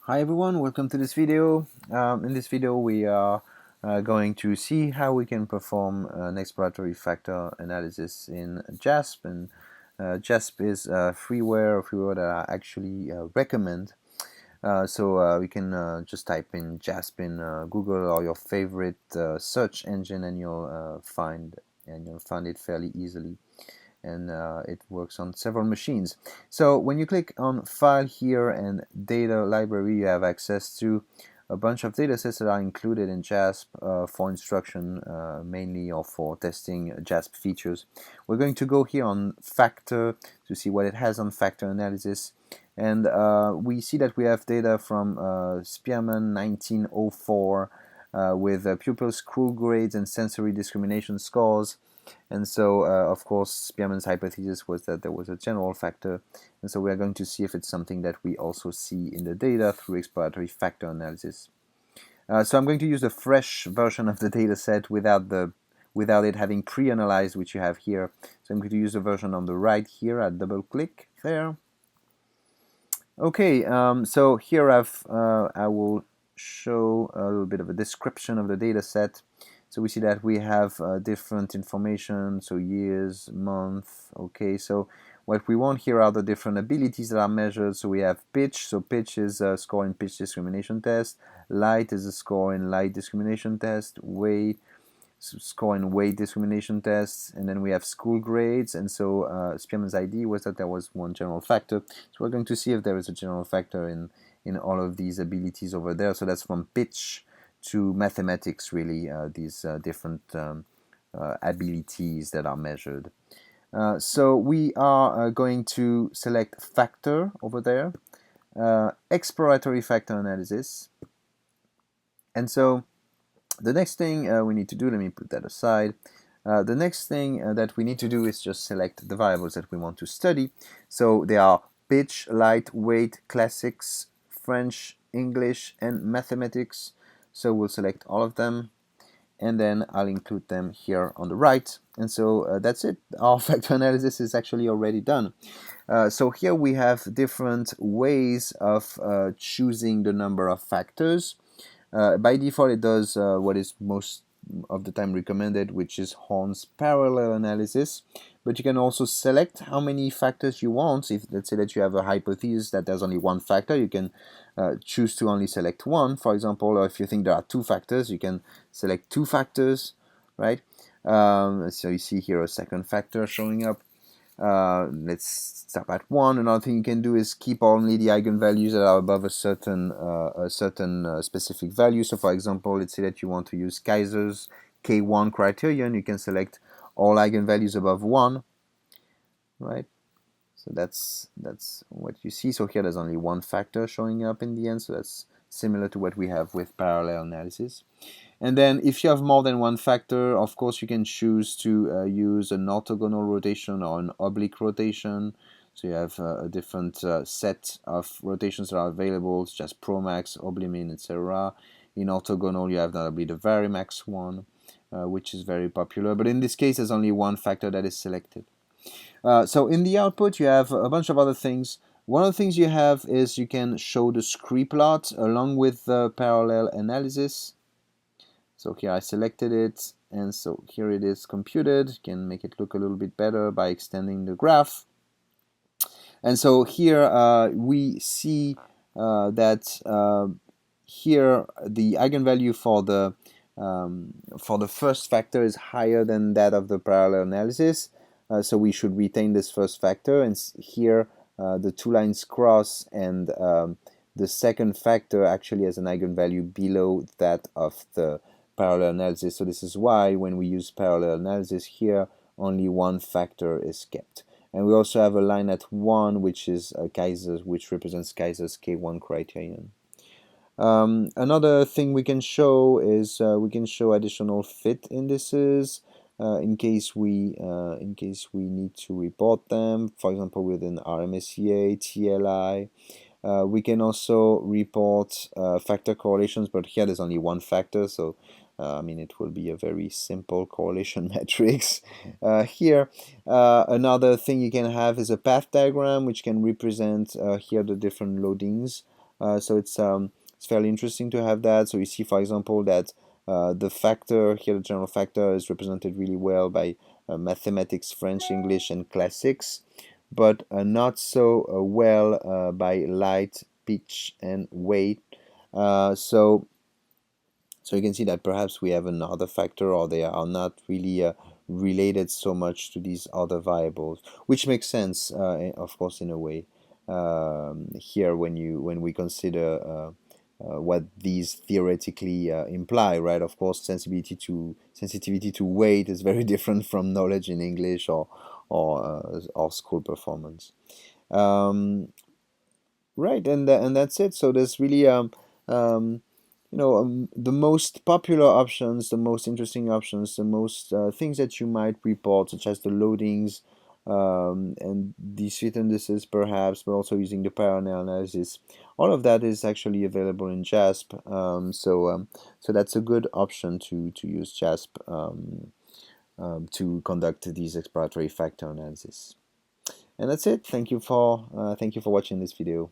Hi everyone, welcome to this video. In this video we are going to see how we can perform an exploratory factor analysis in JASP. And JASP is freeware that I actually recommend. We can just type in JASP in Google or your favorite search engine, and you'll find it fairly easily. And it works on several machines. So when you click on File here and Data Library, you have access to a bunch of datasets that are included in JASP for instruction mainly, or for testing JASP features. We're going to go here on Factor to see what it has on factor analysis. And we see that we have data from Spearman 1904 with pupil school grades and sensory discrimination scores. And so, of course, Spearman's hypothesis was that there was a general factor, and so we are going to see if it's something that we also see in the data through exploratory factor analysis. So I'm going to use a fresh version of the data set without it having pre-analyzed, which you have here. So I'm going to use the version on the right here. I double click there. Okay, so here I will show a little bit of a description of the data set. So we see that we have different information, so years, month. Okay, so what we want here are the different abilities that are measured. So we have pitch. So pitch is a score in pitch discrimination test. Light is a score in light discrimination test. Weight, score in weight discrimination tests. And then we have school grades. And so Spearman's idea was that there was one general factor. So we're going to see if there is a general factor in all of these abilities over there. So that's from pitch to mathematics, really, these different abilities that are measured. So we are going to select factor over there, exploratory factor analysis. And so the next thing we need to do, let me put that aside. The next thing that we need to do is just select the variables that we want to study. So they are pitch, light, weight, classics, French, English, and mathematics. So we'll select all of them, and then I'll include them here on the right. And so that's it. Our factor analysis is actually already done. So here we have different ways of choosing the number of factors. By default, it does what is most of the time recommended, which is Horn's parallel analysis. But you can also select how many factors you want. If, let's say, that you have a hypothesis that there's only one factor, you can choose to only select one, for example. Or if you think there are two factors, you can select two factors, right? So you see here a second factor showing up. Let's stop at 1. Another thing you can do is keep only the eigenvalues that are above a certain specific value. So for example, let's say that you want to use Kaiser's K1 criterion. You can select all eigenvalues above 1, right? So that's what you see. So here there's only one factor showing up in the end, so that's similar to what we have with parallel analysis. And then if you have more than one factor, of course you can choose to use an orthogonal rotation or an oblique rotation. So you have a different set of rotations that are available, such as Promax, Oblimin, etc. In orthogonal you have notably the Varimax one, which is very popular. But in this case there's only one factor that is selected. So in the output you have a bunch of other things. One of the things you have is you can show the scree plot along with the parallel analysis. So here I selected it, and so here it is computed. You can make it look a little bit better by extending the graph. And so here we see that here the eigenvalue for the first factor is higher than that of the parallel analysis. So we should retain this first factor, and here the two lines cross, and the second factor actually has an eigenvalue below that of the parallel analysis. So this is why when we use parallel analysis here, only one factor is kept. And we also have a line at 1, which is Kaiser's, which represents Kaiser's K1 criterion. Another thing we can show is we can show additional fit indices in case we need to report them. For example, with an RMSEA, TLI. We can also report factor correlations, but here there's only one factor, so I mean, it will be a very simple correlation matrix. Here, another thing you can have is a path diagram, which can represent here the different loadings So it's fairly interesting to have that. So you see, for example, that the factor here, the general factor, is represented really well by mathematics, French, English, and classics, but not so well by light, pitch, and weight. So you can see that perhaps we have another factor, or they are not really related so much to these other variables, which makes sense, of course, in a way. Here, when we consider what these theoretically imply, right? Of course, sensitivity to weight is very different from knowledge in English or school performance. Um, Right, and that's it. So there's really the most popular options, the most interesting options, the most things that you might report, such as the loadings and the fit indices, perhaps, but also using the parallel analysis. All of that is actually available in JASP. So that's a good option to use JASP to conduct these exploratory factor analysis. And that's it. Thank you for watching this video.